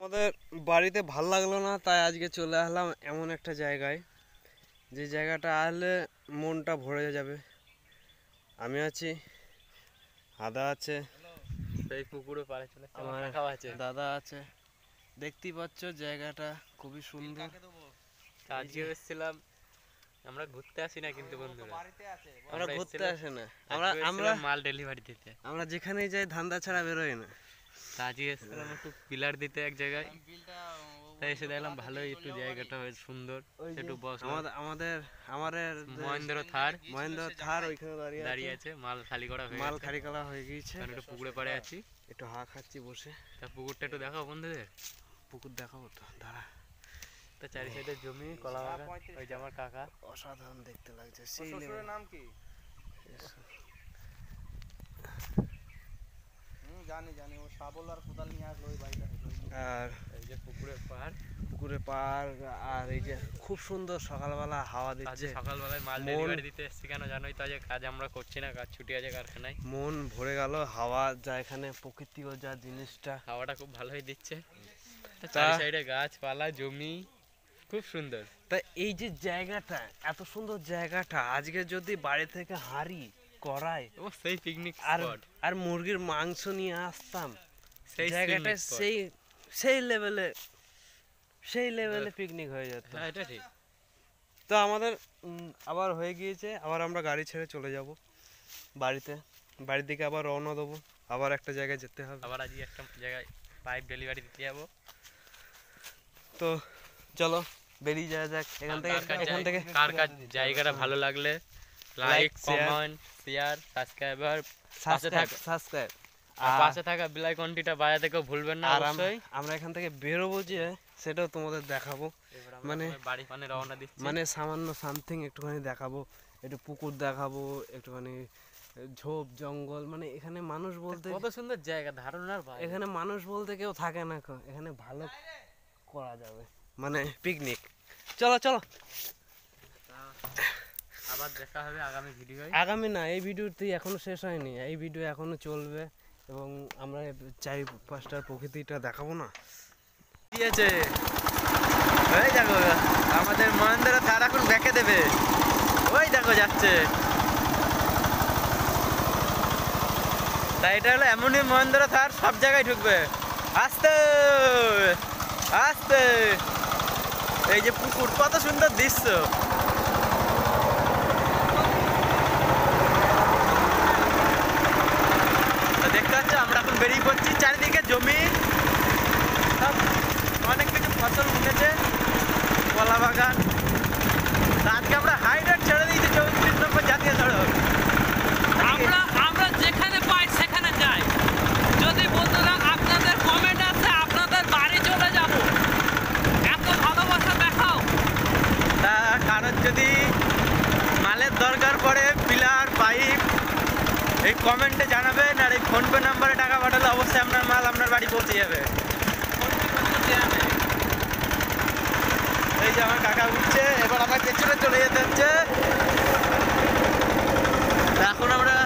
আমাদের বাড়িতে ভাল লাগলো না, তাই আজকে চলে আসলাম এমন একটা জায়গায় যে জায়গাটা আসলে মনটা ভরে যাবে। আমি আছি, আদা আছে, সেই পুকুরে পাড়ে চলে আমার দাদা আছে। দেখতেই পাচ্ছ জায়গাটা খুবই সুন্দর। আজকে এসেছিলাম, আমরা ঘুরতে আসি না কিন্তু বন্ধুরা, আমরা ঘুরতে আসি না, আমরা মাল ডেলিভারি দিতে। আমরা যেখানেই যাই ধান্দা ছাড়া বেরোই না। তা আজকে এসেছিলাম একটু পিলার দিতে এক জায়গায়, তাই এসে দেখলাম ভালোই একটু জায়গাটা বেশ সুন্দর। একটু বস আমাদের মহেন্দ্র থার ওইখানে দাঁড়িয়ে আছে, মাল খালি করা হয়ে গিয়েছে। একটু পুকুরে পাড়ে আছি, একটু হাঁ খাচ্ছি বসে। তা পুকুরটা একটু দেখাও বন্ধুদের। পুকুর দেখাবো তো, দাঁড়া। তা চারি সাইডে জমি, কলা বাগান, ওই যে আমার কাকা। অসাধারণ দেখতে লাগছে। সেই নাম কি? জানি ও শাবল আর কোদাল নিয়ে আসলো ওই বাড়িটা। আর এই যে পুকুরের পাড়, আর এই যে খুব সুন্দর সকালবেলা হাওয়া দিচ্ছে। সকালবেলায় মাল ডেলিভারি দিতে এসেছি, কেন জানোই তো, আজ কাজ আমরা করছি না, কাজ ছুটি আছে কারখানায়। মন ভরে গেল, হাওয়া যা এখানে প্রকৃতি ও যা জিনিসটা, হাওয়াটা খুব ভালোই দিচ্ছে। চারি সাইডে গাছপালা, জমি, খুব সুন্দর। তা এই যে জায়গাটা, এত সুন্দর জায়গাটা, আজকে যদি বাড়ি থেকে হাঁড়ি করাই ও সেই পিকনিক স্পট আর মুরগির মাংস নিয়ে আসতাম, সেই জায়গাটা সেই লেভেলে পিকনিক হয়ে যেত। হ্যাঁ, এটা ঠিক। তো আমাদের আবার হয়ে গিয়েছে, আবার আমরা গাড়ি ছেড়ে চলে যাব বাড়ির দিকে আবার রওনা দেবো। আবার একটা জায়গায় যেতে হবে, আবার আজকে একটা জায়গায় পাইপ ডেলিভারি দিতে যাবো। তো চলো বেরিয়ে যাওয়া যাক এখান থেকে। কার কার জায়গাটা ভালো লাগলে লাইক, কমেন্ট, শেয়ার, সাবস্ক্রাইব আর পাশে থাকা বেল আইকনটিটা বাজাতে কেউ ভুলবেন না অবশ্যই। আমরা এখান থেকে বেরোবো যে সেটাও তোমাদের দেখাবো, মানে বাড়ি পানে রওনা দিচ্ছি, মানে সামান্য সামথিং একটুখানি দেখাবো, একটু পুকুর দেখাবো, একটুখানি ঝোপ জঙ্গল, মানে এখানে মানুষ বলতে কত সুন্দর জায়গা, ধারণার বাইরে। এখানে মানুষ বলতে কেউ থাকে না, এখানে ভালো করা যাবে, মানে পিকনিক। চলো আবার দেখা হবে আগামী না, এই ভিডিওটি এখনো শেষ হয়নি, এই ভিডিও এখনো চলবে এবং আমরা চারিপাশটার প্রকৃতিটা দেখাবো না। ঠিক আছে, ওই দেখো আমাদের মহেন্দ্র থার এখন ব্যাকে দেবে, ওই দেখো যাচ্ছে। তাই এটা হলো এমনই মহেন্দ্র থার, সব জায়গায় ঢুকবে আস্তে আস্তে। এই যে পুকুর, কত সুন্দর দৃশ্য। দেখতে পাচ্ছ, আমরা এখন বেরিয়ে পড়ছি, চারিদিকে জমি, সব অনেক কিছু ফসল উঠেছে, কলা বাগান। আজকে আমরা হাই রোড ছেড়ে দিয়েছি, 34 নম্বর জাতীয় সড়ক। আমরা যেখানে পাই সেখানে যাই। যদি বন্ধুরা আপনাদের কমেন্ট আছে, আপনাদের বাড়ি চলে যাব, এত ভালোবাসা দেখাও। তা কারোর যদি মালের দরকার পড়ে, পিলার, পাইপ, এই কমেন্টে জানাবেন, আর এই ফোনপে নাম্বারে টাকা পাঠালে অবশ্যই আপনার মাল আপনার বাড়ি পৌঁছে যাবে। এই যে আমার কাকা উঠছে, এবার আমার পেছনে চলে যেতে হচ্ছে। এখন আমরা